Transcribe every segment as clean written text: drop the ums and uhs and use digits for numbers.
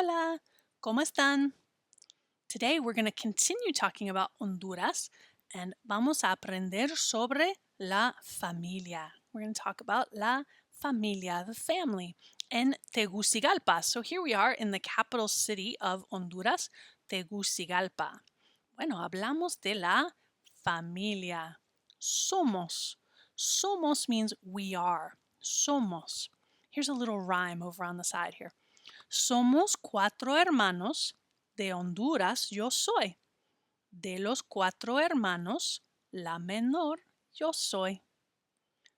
Hola, ¿cómo están? Today we're going to continue talking about Honduras and vamos a aprender sobre la familia. We're going to talk about la familia, the family, en Tegucigalpa. So here we are in the capital city of Honduras, Tegucigalpa. Bueno, hablamos de la familia. Somos. Somos means we are. Somos. Here's a little rhyme over on the side here. Somos 4 hermanos, de Honduras yo soy. De los 4 hermanos, la menor yo soy.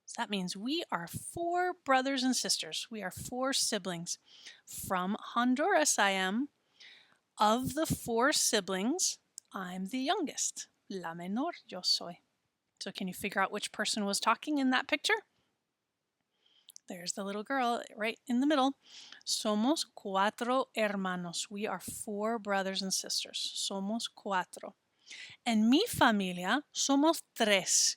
So that means we are 4 brothers and sisters. We are 4 siblings. From Honduras I am. Of the 4 siblings, I'm the youngest. La menor yo soy. So can you figure out which person was talking in that picture? There's the little girl right in the middle. Somos 4 hermanos. We are 4 brothers and sisters. Somos 4. En mi familia somos 3.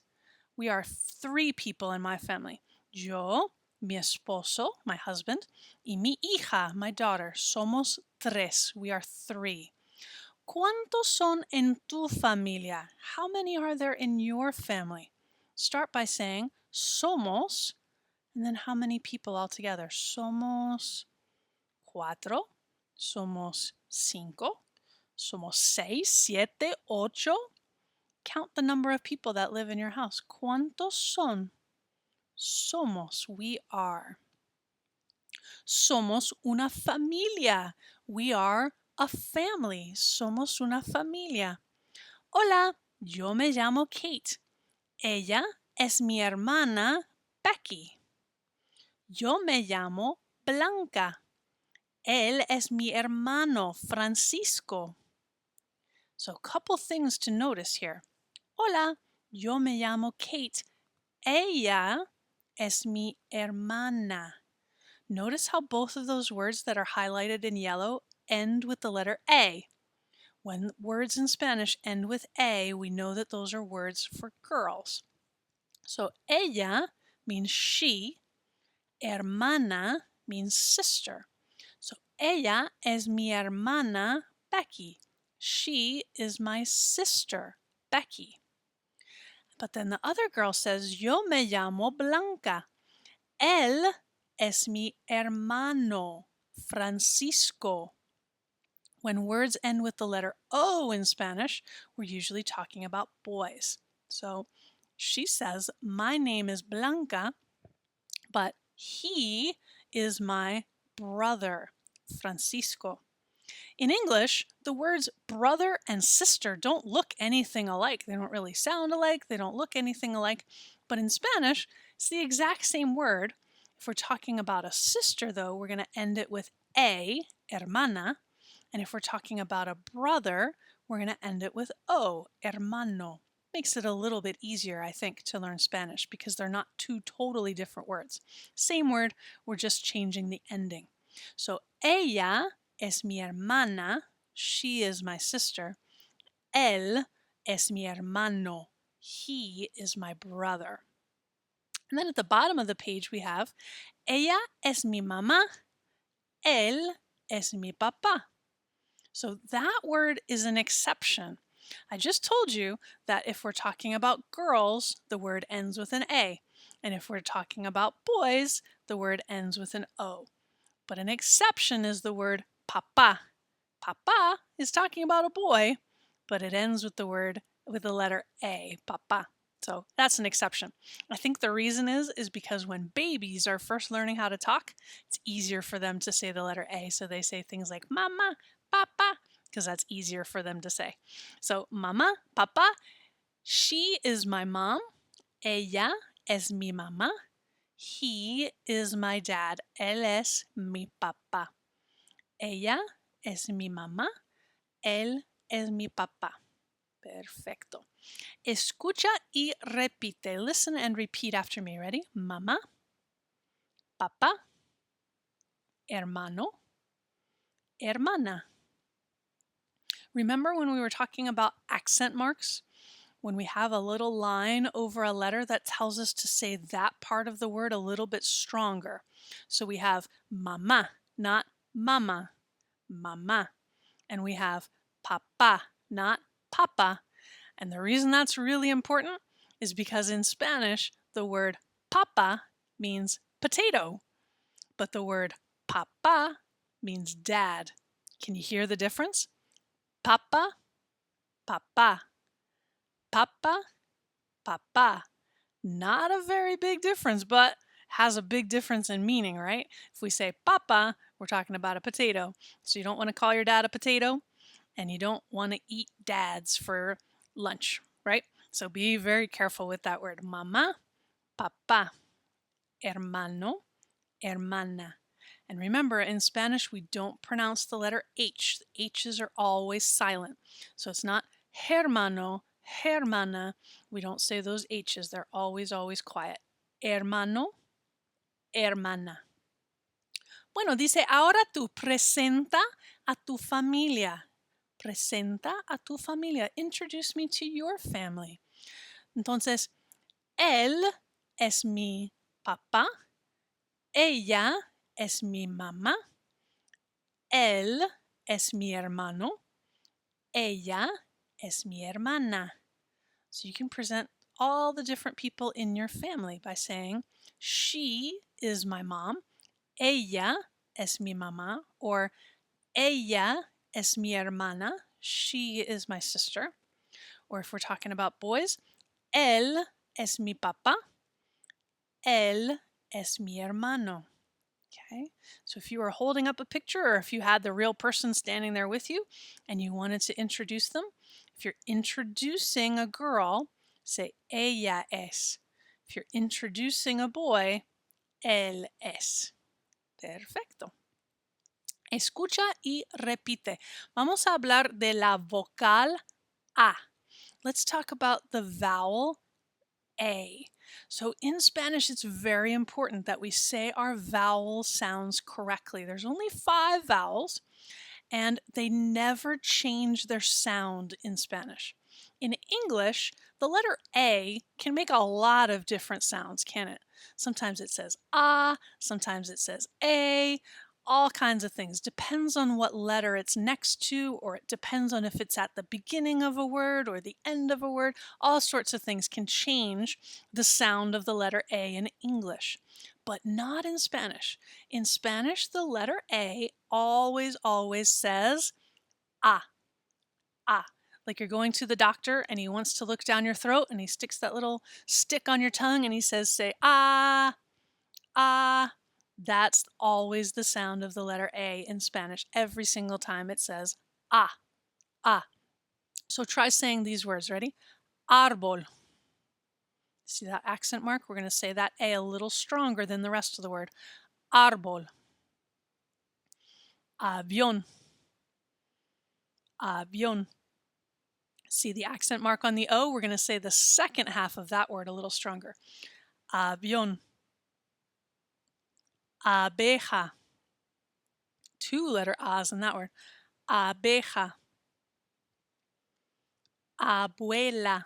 We are 3 people in my family. Yo, mi esposo, my husband, y mi hija, my daughter. Somos 3. We are 3. ¿Cuántos son en tu familia? How many are there in your family? Start by saying somos. And then how many people altogether? Somos 4, somos 5, somos 6, 7, 8. Count the number of people that live in your house. ¿Cuántos son? Somos, we are. Somos una familia. We are a family. Somos una familia. Hola, yo me llamo Kate. Ella es mi hermana Becky. Yo me llamo Blanca. Él es mi hermano Francisco. So a couple things to notice here. Hola, yo me llamo Kate. Ella es mi hermana. Notice how both of those words that are highlighted in yellow end with the letter A. When words in Spanish end with A, we know that those are words for girls. So ella means she. Hermana means sister. So ella es mi hermana Becky. She is my sister, Becky. But then the other girl says, yo me llamo Blanca. Él es mi hermano, Francisco. When words end with the letter O in Spanish, we're usually talking about boys. So she says, my name is Blanca, but he is my brother, Francisco. In English, the words brother and sister don't look anything alike. They don't really sound alike. They don't look anything alike. But in Spanish, it's the exact same word. If we're talking about a sister, though, we're going to end it with a, hermana. And if we're talking about a brother, we're going to end it with o, hermano. Makes it a little bit easier, I think, to learn Spanish because they're not 2 totally different words. Same word, we're just changing the ending. So, ella es mi hermana. She is my sister. Él es mi hermano. He is my brother. And then at the bottom of the page we have, ella es mi mamá. Él es mi papá. So that word is an exception. I just told you that if we're talking about girls, the word ends with an A. And if we're talking about boys, the word ends with an O. But an exception is the word papa. Papa is talking about a boy, but it ends with the letter A, papa. So that's an exception. I think the reason is because when babies are first learning how to talk, it's easier for them to say the letter A. So they say things like mama, papa, because that's easier for them to say. So mama, papa, she is my mom. Ella es mi mamá. He is my dad. Él es mi papá. Ella es mi mamá. Él es mi papá. Perfecto. Escucha y repite. Listen and repeat after me. Ready? Mamá, papá, hermano, hermana. Remember when we were talking about accent marks? When we have a little line over a letter that tells us to say that part of the word a little bit stronger. So we have mamá, not mama. mama. And we have papa, not papa. And the reason that's really important is because in Spanish, the word papa means potato, but the word papa means dad. Can you hear the difference? Papa, papa, papa, papa. Not a very big difference, but has a big difference in meaning, right? If we say papa, we're talking about a potato. So you don't want to call your dad a potato, and you don't want to eat dads for lunch, right? So be very careful with that word. Mama, papa, hermano, hermana. And remember, in Spanish, we don't pronounce the letter H. The H's are always silent. So it's not hermano, hermana. We don't say those H's. They're always, always quiet. Hermano, hermana. Bueno, dice, ahora tú presenta a tu familia. Presenta a tu familia. Introduce me to your family. Entonces, él es mi papá. Ella es mi mamá. Él es mi hermano. Ella es mi hermana. So you can present all the different people in your family by saying, she is my mom. Ella es mi mamá. Or ella es mi hermana. She is my sister. Or if we're talking about boys, él es mi papá. Él es mi hermano. Okay, so if you were holding up a picture or if you had the real person standing there with you and you wanted to introduce them, if you're introducing a girl, say ella es. If you're introducing a boy, él es. Perfecto. Escucha y repite. Vamos a hablar de la vocal A. Let's talk about the vowel A. So in Spanish, it's very important that we say our vowel sounds correctly. There's only 5 vowels, and they never change their sound in Spanish. In English, the letter A can make a lot of different sounds, can it? Sometimes it says ah, sometimes it says a, all kinds of things. Depends on what letter it's next to, or it depends on if it's at the beginning of a word or the end of a word. All sorts of things can change the sound of the letter A in English, but not in Spanish. In Spanish, the letter A always, always says ah, ah. Like you're going to the doctor and he wants to look down your throat and he sticks that little stick on your tongue and he says, say ah, ah. That's always the sound of the letter A in Spanish. Every single time it says ah, ah. So try saying these words. Ready? Árbol. See that accent mark? We're going to say that A a little stronger than the rest of the word. Árbol. Avión. Avión. See the accent mark on the O? We're going to say the second half of that word a little stronger. Avión. Abeja. 2 letter A's in that word. Abeja. Abuela.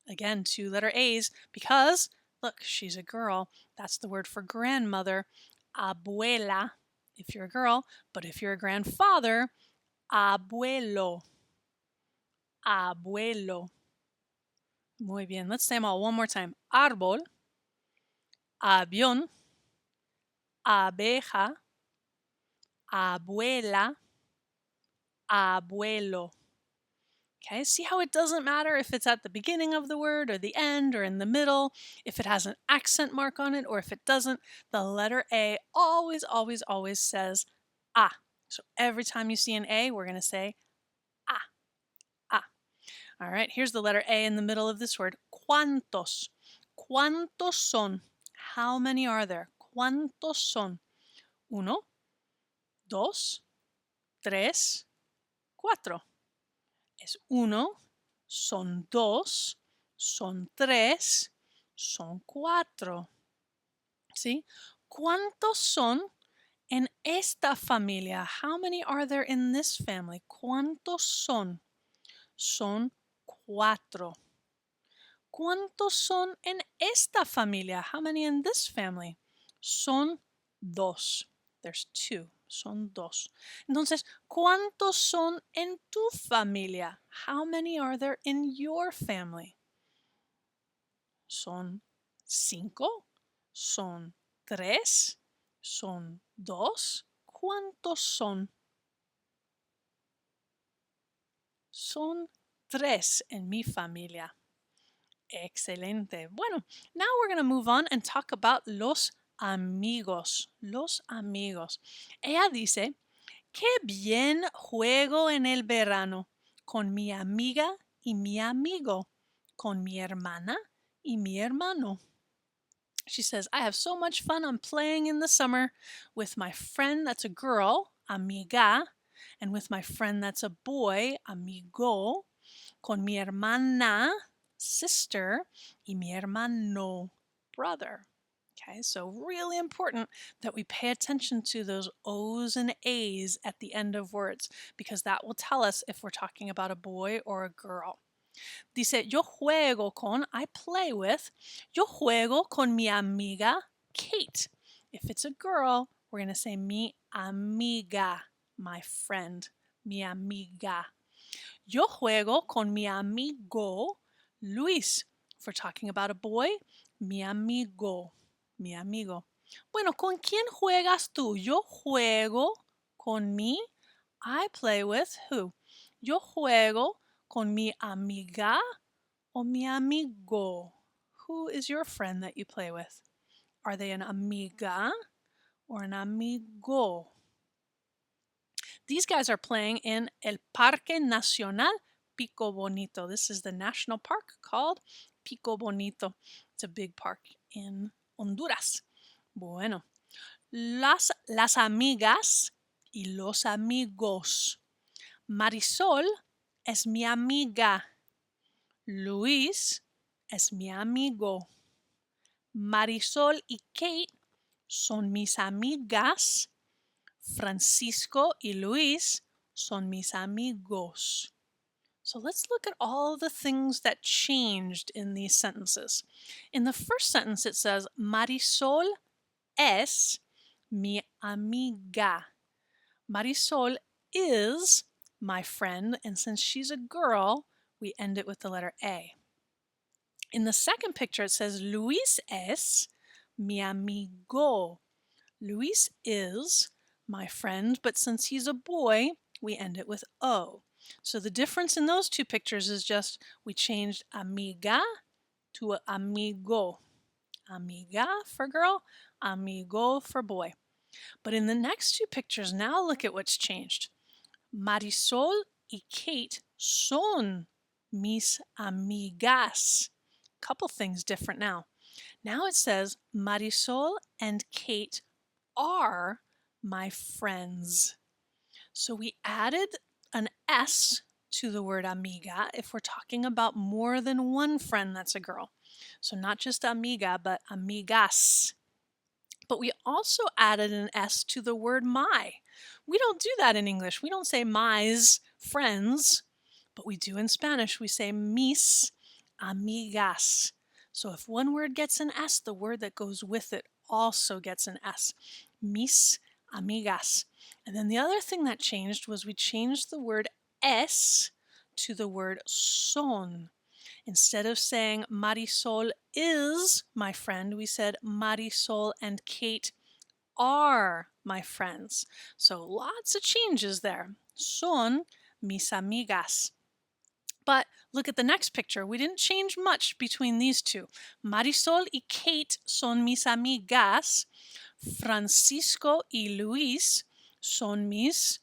Again, 2 letter A's because, look, she's a girl. That's the word for grandmother. Abuela, if you're a girl. But if you're a grandfather, abuelo. Abuelo. Muy bien. Let's say them all one more time. Árbol. Avión. Abeja. Abuela. Abuelo. Okay, see how it doesn't matter if it's at the beginning of the word or the end or in the middle, if it has an accent mark on it or if it doesn't, the letter A always, always, always says ah. So every time you see an A, we're going to say ah, ah. All right, here's the letter A in the middle of this word. ¿Cuántos? ¿Cuántos son? How many are there? ¿Cuántos son? 1, 2, 3, 4. Es 1, son 2, son 3, son 4. ¿Sí? ¿Cuántos son en esta familia? How many are there in this family? ¿Cuántos son? Son 4. ¿Cuántos son en esta familia? How many in this family? Son 2. There's 2. Son dos. Entonces, ¿cuántos son en tu familia? How many are there in your family? Son 5, son 3, son 2. ¿Cuántos son? Son 3 en mi familia. Excelente. Bueno, now we're going to move on and talk about los amigos. Los amigos. Ella dice, qué bien juego en el verano con mi amiga y mi amigo, con mi hermana y mi hermano. She says, I have so much fun on playing in the summer with my friend that's a girl, amiga, and with my friend that's a boy, amigo, con mi hermana, sister, y mi hermano, brother. Okay, so really important that we pay attention to those O's and A's at the end of words because that will tell us if we're talking about a boy or a girl. Dice, yo juego con, I play with, yo juego con mi amiga Kate. If it's a girl, we're going to say mi amiga, my friend, mi amiga. Yo juego con mi amigo Luis. If we're talking about a boy, mi amigo, mi amigo. Bueno, ¿con quién juegas tú? Yo juego con mi, I play with who? Yo juego con mi amiga o mi amigo. Who is your friend that you play with? Are they an amiga or an amigo? These guys are playing in El Parque Nacional Pico Bonito. This is the national park called Pico Bonito. It's a big park in Honduras. Bueno, las amigas y los amigos. Marisol es mi amiga. Luis es mi amigo. Marisol y Kate son mis amigas. Francisco y Luis son mis amigos. So let's look at all the things that changed in these sentences. In the first sentence, it says, Marisol es mi amiga. Marisol is my friend, and since she's a girl, we end it with the letter A. In the second picture, it says, Luis es mi amigo. Luis is my friend, but since he's a boy, we end it with O. So the difference in those two pictures is just we changed amiga to amigo. Amiga for girl, amigo for boy. But in the next two pictures, now look at what's changed. Marisol y Kate son mis amigas. Couple things different now. Now it says Marisol and Kate are my friends. So we added an S to the word amiga if we're talking about more than one friend that's a girl. So not just amiga, but amigas. But we also added an S to the word my. We don't do that in English. We don't say my's friends, but we do in Spanish. We say mis amigas. So if one word gets an S, the word that goes with it also gets an S. Mis amigas. And then the other thing that changed was we changed the word es to the word son. Instead of saying Marisol is my friend, we said Marisol and Kate are my friends. So lots of changes there. Son mis amigas. But look at the next picture. We didn't change much between these two. Marisol y Kate son mis amigas. Francisco y Luis son mis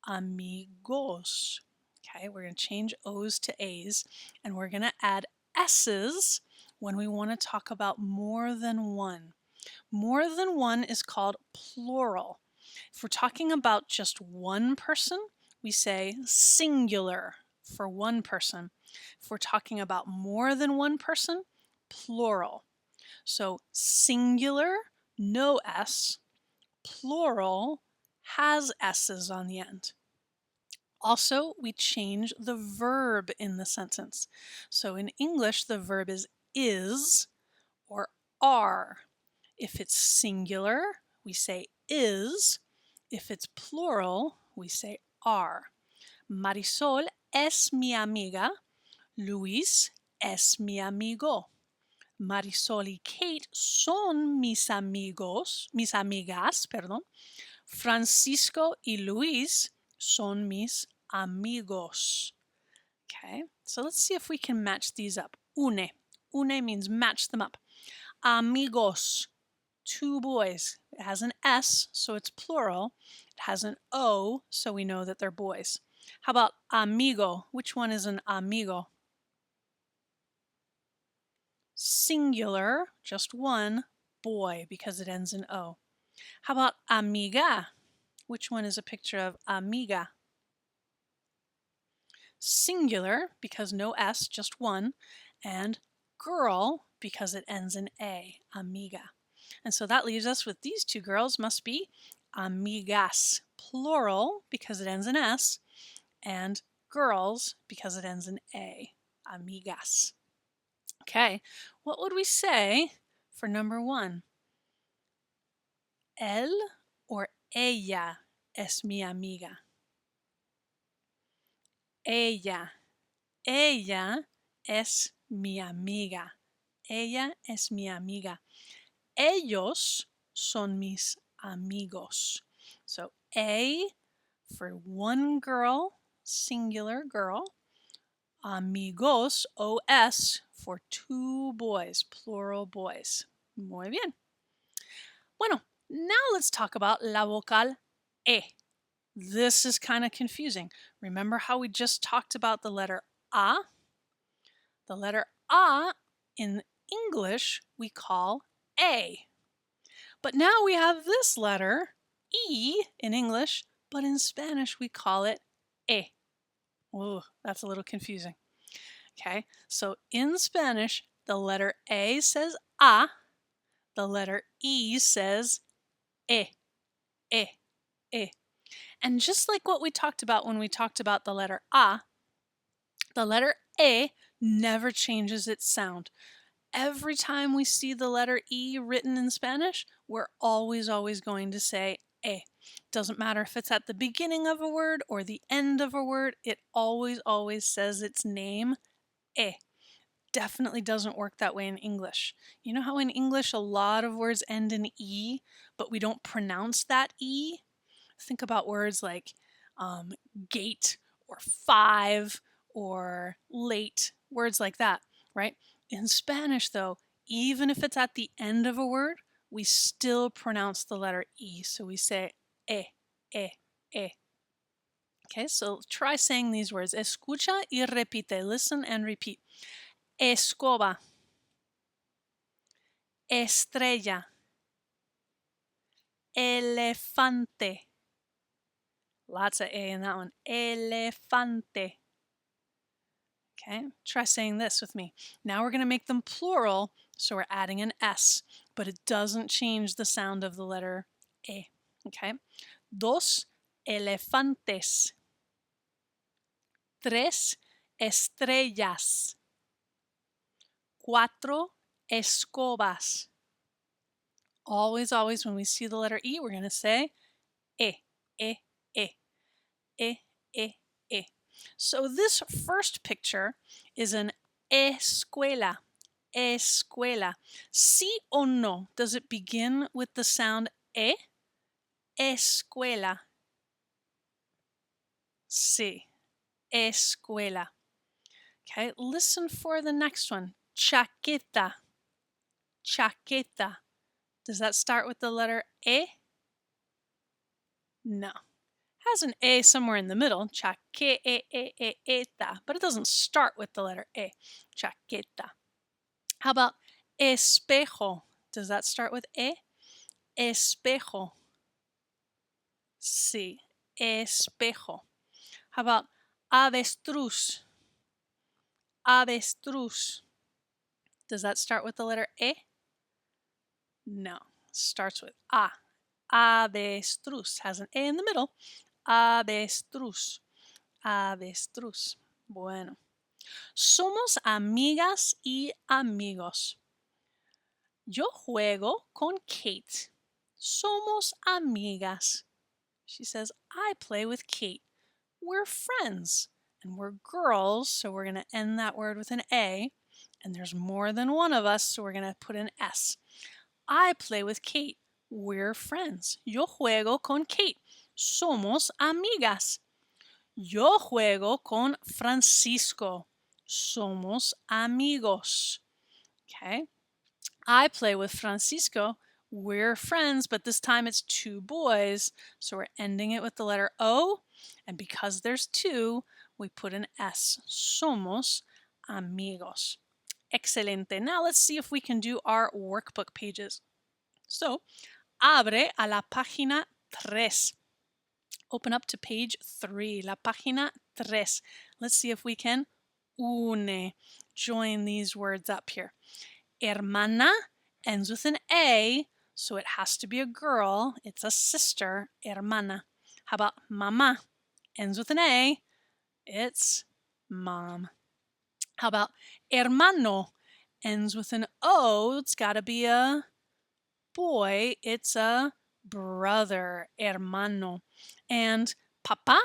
amigos. Okay, we're going to change O's to A's, and we're going to add S's when we want to talk about more than one. More than one is called plural. If we're talking about just one person, we say singular for one person. If we're talking about more than one person, plural. So singular, no S. Plural has S's on the end. Also, we change the verb in the sentence. So in English, the verb is or are. If it's singular, we say is. If it's plural, we say are. Marisol es mi amiga. Luis es mi amigo. Marisol y Kate son mis amigos, mis amigas, perdón. Francisco y Luis son mis amigos. Okay, so let's see if we can match these up. Une. Une means match them up. Amigos, 2 boys. It has an S, so it's plural. It has an O, so we know that they're boys. How about amigo? Which one is an amigo? Singular, just one, boy, because it ends in O. How about amiga? Which one is a picture of amiga? Singular, because no S, just one, and girl, because it ends in A, amiga. And so that leaves us with these 2 girls must be amigas, plural, because it ends in S, and girls, because it ends in A, amigas. Okay, what would we say for number 1? Él or ella es mi amiga. Ella. Ella es mi amiga. Ella es mi amiga. Ellos son mis amigos. So A for one girl, singular girl. Amigos, O-S, for 2 boys, plural boys. Muy bien. Bueno, now let's talk about la vocal E. This is kind of confusing. Remember how we just talked about the letter A? The letter A in English we call A. But now we have this letter, E, in English, but in Spanish we call it E. Ooh, that's a little confusing. Okay, so in Spanish, the letter A says A, the letter E says E, E, E. And just like what we talked about when we talked about the letter A, the letter E never changes its sound. Every time we see the letter E written in Spanish, we're always going to say E. Doesn't matter if it's at the beginning of a word or the end of a word, it always says its name, E. Definitely doesn't work that way in English. You know how in English a lot of words end in E, but we don't pronounce that E? Think about words like gate or 5 or late, words like that, right? In Spanish, though, even if it's at the end of a word, we still pronounce the letter E. So we say E, E, E. Okay, so try saying these words. Escucha y repite. Listen and repeat. Escoba. Estrella. Elefante. Lots of A in that one. Elefante. Okay, try saying this with me. Now we're going to make them plural, so we're adding an S, but it doesn't change the sound of the letter E. Okay, 2 elefantes. 3 estrellas. 4 escobas. Always when we see the letter E, we're going to say E, E, E, E, E, E. So this first picture is an escuela. Escuela. Sí o no? Does it begin with the sound E? Escuela. Sí. Escuela. Okay, listen for the next one. Chaqueta. Chaqueta. Does that start with the letter E? No. Has an A somewhere in the middle, chaqueta, but it doesn't start with the letter E, chaqueta. How about espejo? Does that start with E? Espejo. Sí, espejo. How about avestruz? Avestruz. Does that start with the letter E? No, starts with A. Avestruz has an A in the middle. Avestruz. Avestruz. Bueno. Somos amigas y amigos. Yo juego con Kate. Somos amigas. She says, I play with Kate. We're friends. And we're girls, so we're going to end that word with an A. And there's more than one of us, so we're going to put an S. I play with Kate. We're friends. Yo juego con Kate. Somos amigas. Yo juego con Francisco. Somos amigos. Okay. I play with Francisco. We're friends, but this time it's two boys. So we're ending it with the letter O. And because there's two, we put an S. Somos amigos. Excelente. Now let's see if we can do our workbook pages. So, abre a la página 3. Open up to page 3, la página 3. Let's see if we can join these words up here. Hermana ends with an A, so it has to be a girl. It's a sister, hermana. How about mamá? Ends with an A. It's mom. How about hermano? Ends with an O. It's got to be a boy. It's a brother, hermano. And papa,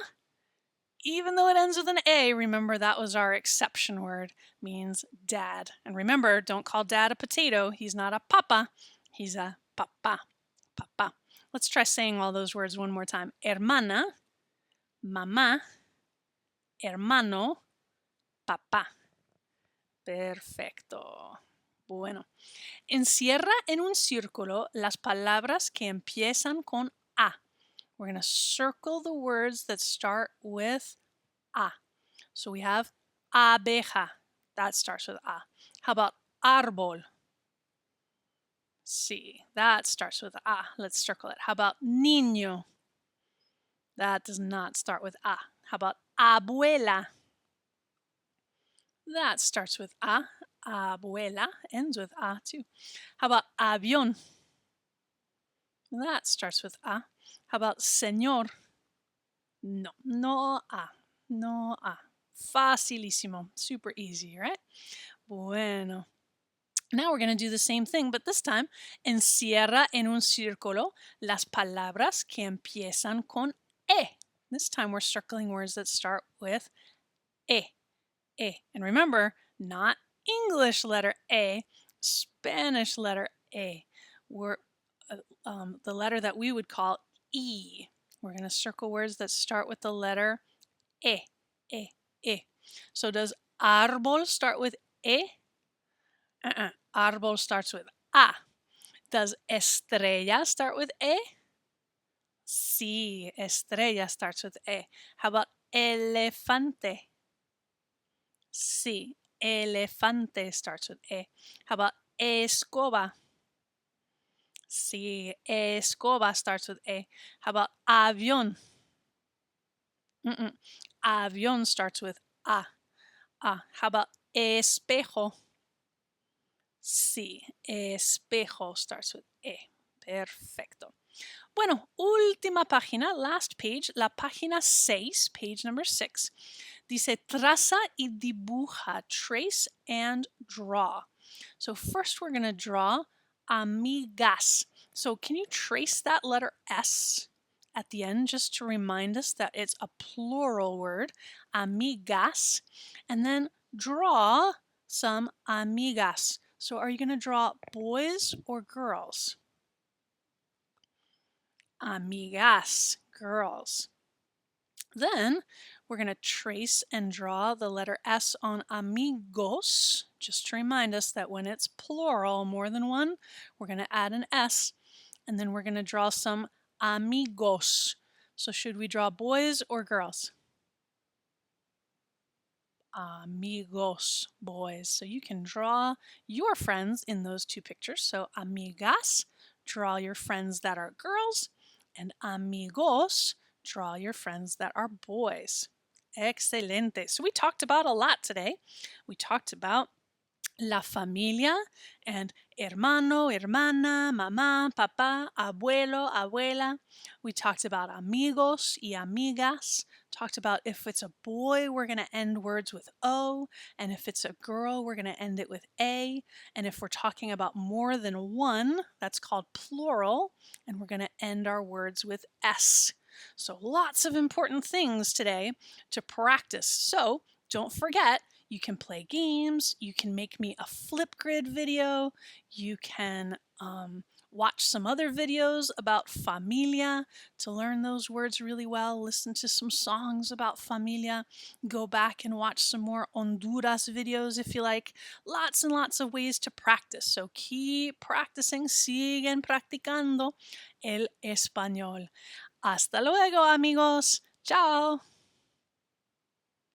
even though it ends with an A, remember that was our exception word, means dad. And remember, don't call dad a potato. He's not a papa. He's a papa. Papa. Let's try saying all those words one more time. Hermana, mamá, hermano, papá. Perfecto. Bueno. Encierra en un círculo las palabras que empiezan con A. We're going to circle the words that start with A. So we have abeja. That starts with A. How about árbol? Sí, that starts with A. Let's circle it. How about niño? That does not start with A. How about abuela? That starts with A. Abuela ends with A too. How about avión? That starts with A. How about señor? No, no A. No A. Facilísimo. Super easy, right? Bueno. Now we're going to do the same thing, but this time, encierra en un círculo las palabras que empiezan con E. This time we're circling words that start with E. E. And remember, not English letter A, Spanish letter A. We're the letter that we would call E. We're going to circle words that start with the letter E. E. E. So does árbol start with E? Árbol starts with A. Does estrella start with E? Sí, estrella starts with E. How about elefante? Sí, elefante starts with E. How about escoba? Sí, escoba starts with E. How about avión? Avión starts with A. How about espejo? Sí, espejo starts with E. Perfecto. Bueno, última página, last page, la página 6, page number 6. Dice traza y dibuja, trace and draw. So first we're going to draw amigas. So can you trace that letter S at the end just to remind us that it's a plural word, amigas, and then draw some amigas. So are you going to draw boys or girls? Amigas, girls. Then we're going to trace and draw the letter S on amigos, just to remind us that when it's plural, more than one, we're going to add an S, and then we're going to draw some amigos. So should we draw boys or girls? Amigos, boys. So you can draw your friends in those two pictures. So amigas, draw your friends that are girls, and amigos, draw your friends that are boys. Excelente. So we talked about a lot today. We talked about la familia and hermano, hermana, mamá, papá, abuelo, abuela. We talked about amigos y amigas. Talked about if it's a boy, we're going to end words with O. And if it's a girl, we're going to end it with A. And if we're talking about more than one, that's called plural. And we're going to end our words with S. So lots of important things today to practice. So don't forget, you can play games, you can make me a Flipgrid video, you can watch some other videos about familia to learn those words really well, listen to some songs about familia, go back and watch some more Honduras videos if you like. Lots and lots of ways to practice. So keep practicing, siguen practicando el español. Hasta luego, amigos. Ciao.